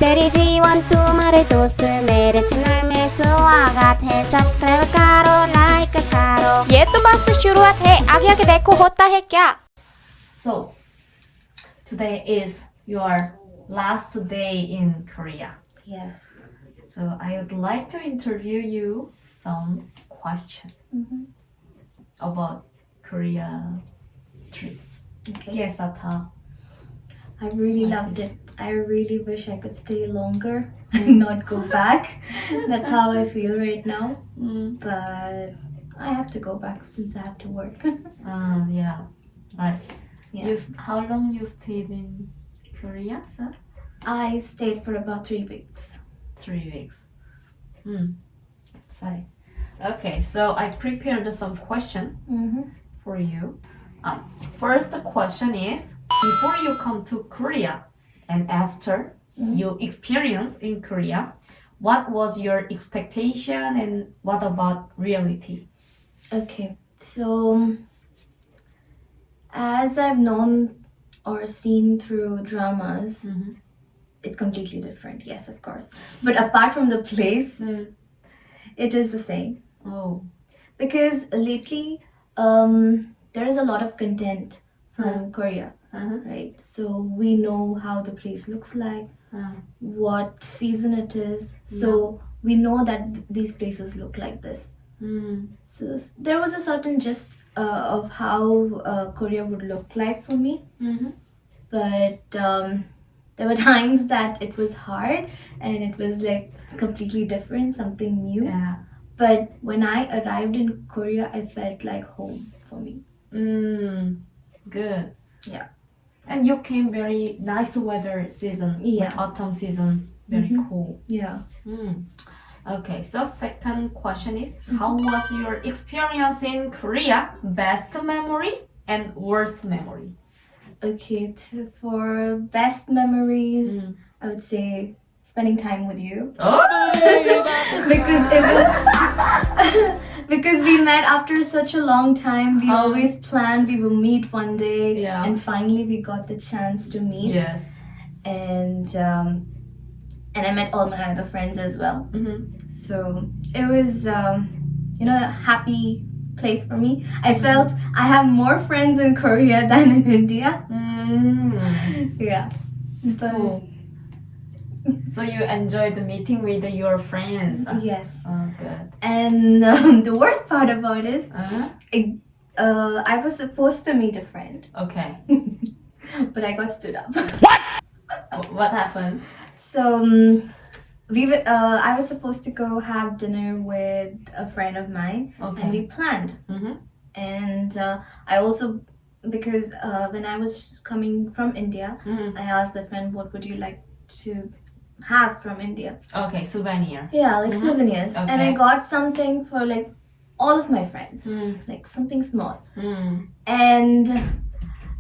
मेरी जीवन तुम्हारे दोस्त मेरे चैनल में स्वागत है सब्सक्राइब करो लाइक करो ये तो बस शुरुआत है आगे आगे देखो होता है क्या So, today is your last day in Korea. Yes. So, I would like to interview you some questions about Korea trip. Okay. कैसा था? I really loved it. I really wish I could stay longer and not go back. That's how I feel right now. But I have to go back since I have to work. Yeah. Right. Yeah. How long you stayed in Korea, sir? I stayed for about 3 weeks. 3 weeks. Sorry. Okay, so I prepared some question for you. First question is, before you come to Korea and after you experience in Korea, what was your expectation and what about reality? Okay. So, as I've known or seen through dramas, it's completely different. Yes, of course. But apart from the place, it is the same. Oh. Because lately, there is a lot of content from Korea, right? So we know how the place looks like, what season it is. So we know that these places look like this. So there was a certain gist of how Korea would look like for me. But there were times that it was hard and it was like completely different, something new. Yeah. But when I arrived in Korea, I felt like home for me. Good. Yeah. And you came very nice weather season, Yeah. like autumn season, very cool. Yeah. Okay, so second question is, how was your experience in Korea? Best memory and worst memory? Okay, for best memories, I would say spending time with you. Because it was because we met after such a long time. We always planned we will meet one day, Yeah. and finally we got the chance to meet. Yes. And I met all my other friends as well. So it was a happy place for me. I felt I have more friends in Korea than in India. Yeah. But Cool. So you enjoyed the meeting with your friends? yes. Oh, good. And the worst part about it is I was supposed to meet a friend, Okay. but I got stood up. What happened? So I was supposed to go have dinner with a friend of mine, and we planned. And I also, because when I was coming from India, I asked the friend, what would you like to have from India? Okay, souvenir. Yeah, like souvenirs. Okay. And I got something for like all of my friends, like something small. And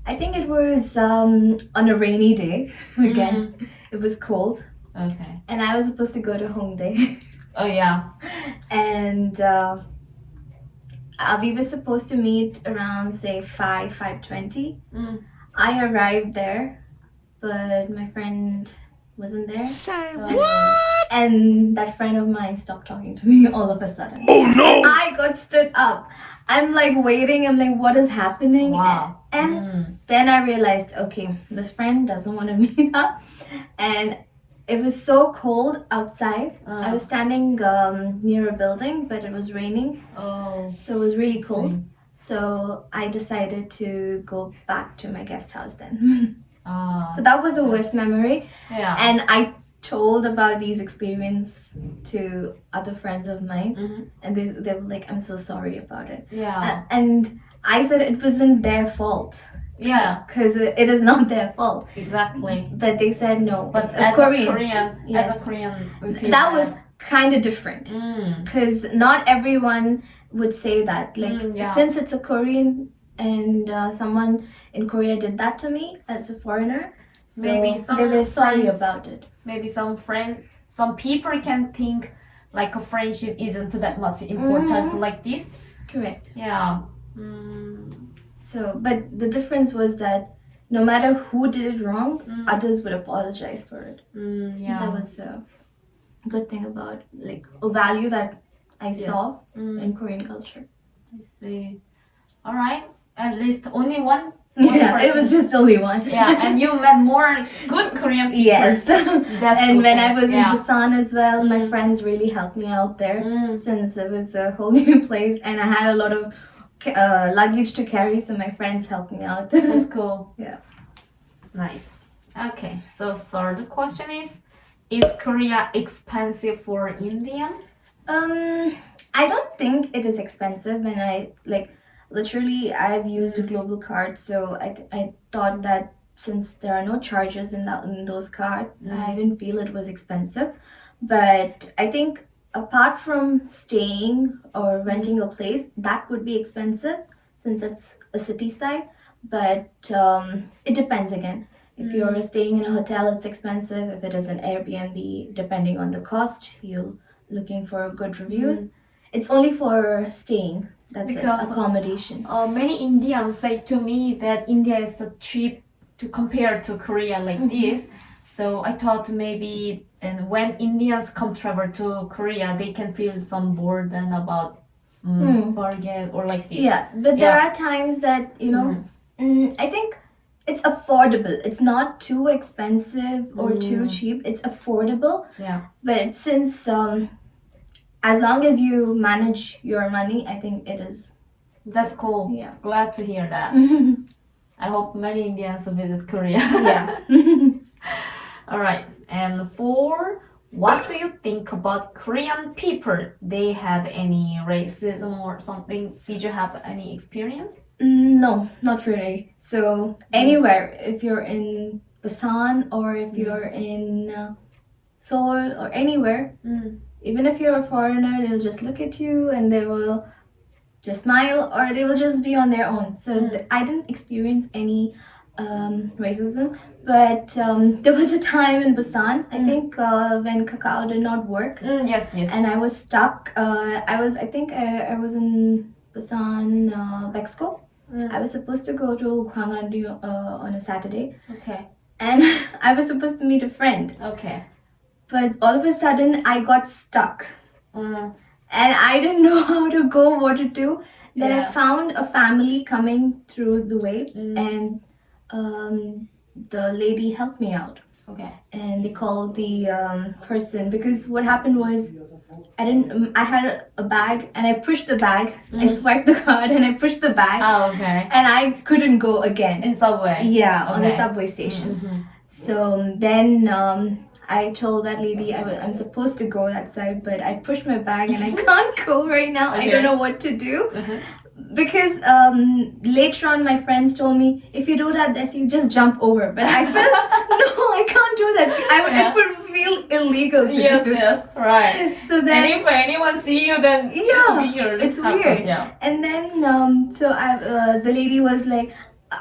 I think it was on a rainy day again. It was cold, Okay. and I was supposed to go to Hongdae. Oh, yeah. And we were supposed to meet around say 5:20. I arrived there, but my friend wasn't there. And that friend of mine stopped talking to me all of a sudden. Oh no! I got stood up. I'm like waiting. I'm like, what is happening? Wow. And then I realized, okay, this friend doesn't want to meet up. And it was so cold outside. I was standing near a building, but it was raining. Oh. So it was really cold. So I decided to go back to my guest house then. So that was the worst memory. Yeah. And I told about these experience to other friends of mine, and they were like, I'm so sorry about it. Yeah. And I said it wasn't their fault, Yeah. because it is not their fault. Exactly. But they said no. But it's as Korean. a Korean, Yes. we feel That was kind of different, because not everyone would say that. Like, yeah. since it's a Korean and someone in Korea did that to me as a foreigner, so Maybe some they were sorry friends- about it. maybe some people can think like a friendship isn't that much important like this. Correct. Yeah. So, but the difference was that no matter who did it wrong, others would apologize for it. Yeah. That was a good thing about, like, a value that I saw in Korean culture. I see. All right. At least only one. Yeah, it person. was just only one. Yeah, and you met more good Korean people. Yes. That's And good when thing. I was in Yeah. Busan as well, my friends really helped me out there since it was a whole new place and I had a lot of luggage to carry, so my friends helped me out. That's cool. Yeah. Nice. Okay, so third question is Korea expensive for Indian? I don't think it is expensive when I, like, literally I've used a global card, so I thought that since there are no charges in those cards, I didn't feel it was expensive. But I think apart from staying or renting a place, that would be expensive since it's a city side. But it depends again. If you're staying in a hotel, it's expensive. If it is an Airbnb, depending on the cost, you're looking for good reviews. It's only for staying. That's Because, accommodation. Many Indians say to me that India is so cheap to compare to Korea like this. So I thought maybe and when Indians come travel to Korea, they can feel some burden about bargain or like this. Yeah, but there Yeah. are times that, I think it's affordable. It's not too expensive or too cheap. It's affordable. Yeah. But since as long as you manage your money, I think it is. That's cool. Yeah. Glad to hear that. I hope many Indians visit Korea. Yeah. All right. And what do you think about Korean people? They had any racism or something? Did you have any experience? No, not really. So anywhere, if you're in Busan or if you're in Seoul or anywhere, even if you're a foreigner, they'll just look at you and they will just smile or they will just be on their own. So I didn't experience any racism, but there was a time in Busan, I think, when Kakao did not work. Yes, yes. And I was stuck. I was in Busan, Bexco. I was supposed to go to Gwangan on a Saturday, Okay. and I was supposed to meet a friend. Okay. But all of a sudden, I got stuck, Mm. and I didn't know how to go, what to do. Then I Yeah. found a family coming through the way, and the lady helped me out. Okay. And they called the person, because what happened was I had a bag and I pushed the bag. I swiped the card and I pushed the bag Oh, okay. and I couldn't go again. In subway. Yeah, on the Okay. subway station. So then I told that lady I'm supposed to go that side, but I pushed my bag and I can't go right now. I Okay. don't know what to do. Because later on my friends told me, if you do that, Desi, just jump over. But I felt, no, I can't do that. Yeah. It would feel illegal to Yes, do. yes. Right. So And then, if anyone see you, then Yeah, it's weird. it's How come? weird. Yeah. and then the lady was like,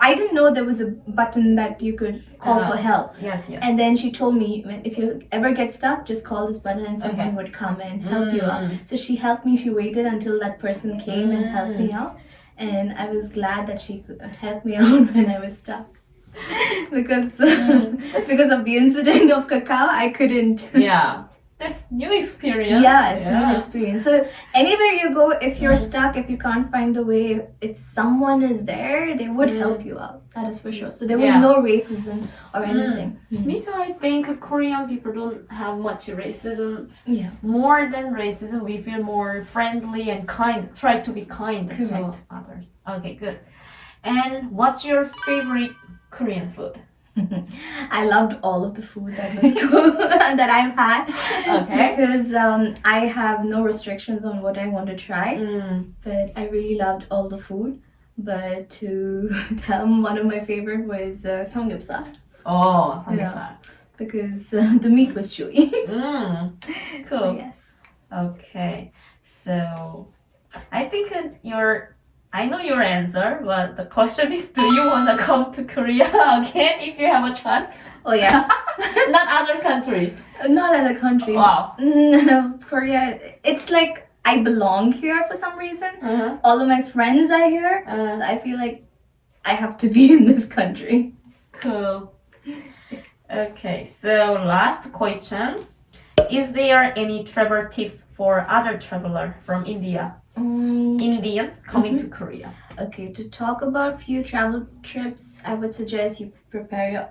I didn't know there was a button that you could call for help. Yes, yes. And then she told me, if you ever get stuck, just call this button and someone Okay. would come and help you out. So she helped me. She waited until that person came and helped me out. And I was glad that she could help me out when I was stuck. because of the incident of Kakao, I couldn't. Yeah. That's new experience. Yeah, it's a new experience. So anywhere you go, if you're stuck, if you can't find the way, if someone is there, they would help you out. That is for sure. So there was Yeah. no racism or anything. Me too. I think Korean people don't have much racism. Yeah. More than racism, we feel more friendly and kind. Try to be kind to Correct. others. Okay, good. And what's your favorite Korean food? I loved all of the food that was cool that I've had. Okay. Because I have no restrictions on what I want to try. But I really loved all the food. But to tell one of my favorite was samgyeopsal. Oh, samgyeopsal. Because the meat was chewy. Cool. So, yes. Okay. So, I think I know your answer, but the question is, do you want to come to Korea again if you have a chance? Oh yes. Not other countries. Not other country. Wow. Korea. It's like I belong here for some reason. Uh-huh. All of my friends are here, so I feel like I have to be in this country. Cool. Okay, so last question. Is there any travel tips for other traveler from India? Indian coming to Korea. Okay, to talk about few travel trips, I would suggest you prepare your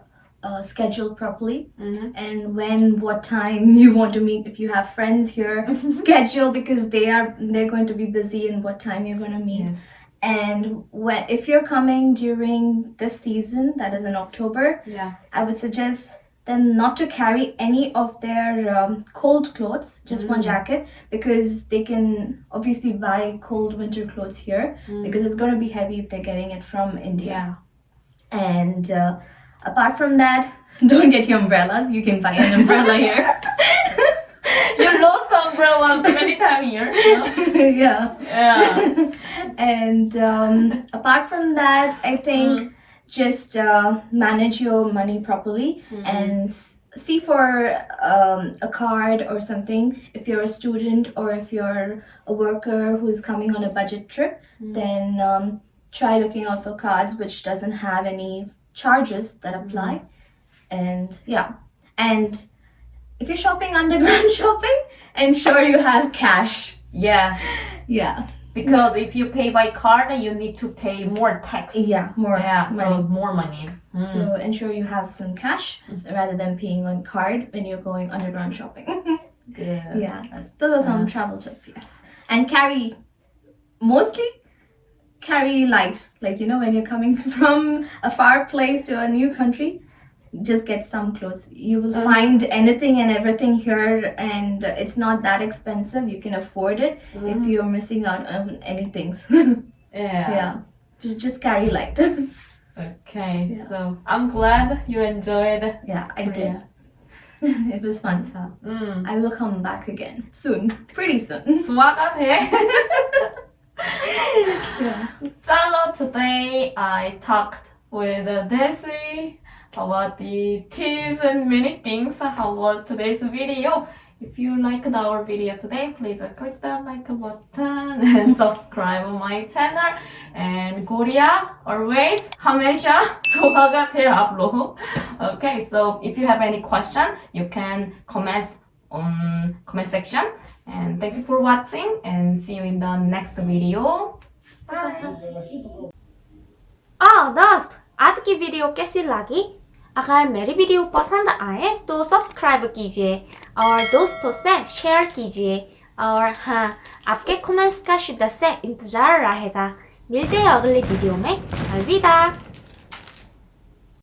schedule properly, and what time you want to meet. If you have friends here, schedule, because they're going to be busy, and what time you're going to meet. Yes. And if you're coming during this season, that is in October, Yeah. I would suggest them not to carry any of their cold clothes, just one jacket, because they can obviously buy cold winter clothes here, because it's going to be heavy if they're getting it from India. And apart from that, don't get your umbrellas. You can buy an umbrella here. You lost the umbrella many times here. No? Yeah. Yeah. And apart from that, I think just manage your money properly and see for a card or something. If you're a student or if you're a worker who's coming on a budget trip, then try looking out for cards which doesn't have any charges that apply. And yeah, and if you're shopping underground shopping, ensure you have cash. Yes. Yeah. Because if you pay by card, you need to pay more tax. Yeah, more Yeah, money. so more money. So ensure you have some cash rather than paying on card when you're going underground shopping. Good. Yeah, those are some travel tips, yes. And mostly carry light. Like, when you're coming from a far place to a new country, just get some clothes. You will find anything and everything here, and it's not that expensive. You can afford it if you're missing out on anything. Yeah. Just carry light. Okay, Yeah. so I'm glad you enjoyed. Yeah, I did. Korea. It was fun. I will come back again soon. Pretty soon. 수화가 돼. Yeah. Chalo, today I talked with Desi about the tips and many things. How was today's video? If you liked our video today, please click the like button and subscribe my channel. And Korea always 하메샤 소화가 돼 앞으로. Okay, so if you have any question, you can comment on comment section. And thank you for watching, and see you in the next video. Bye. दोस्त आज की video कैसी लगी? अगर मेरी video पसंद आए तो सब्सक्राइब कीजिए और दोस्तों से शेयर कीजिए, और हाँ, आपके कमेंट्स का शिद्दत से इंतजार रहेगा। मिलते हैं अगले वीडियो में। अलविदा।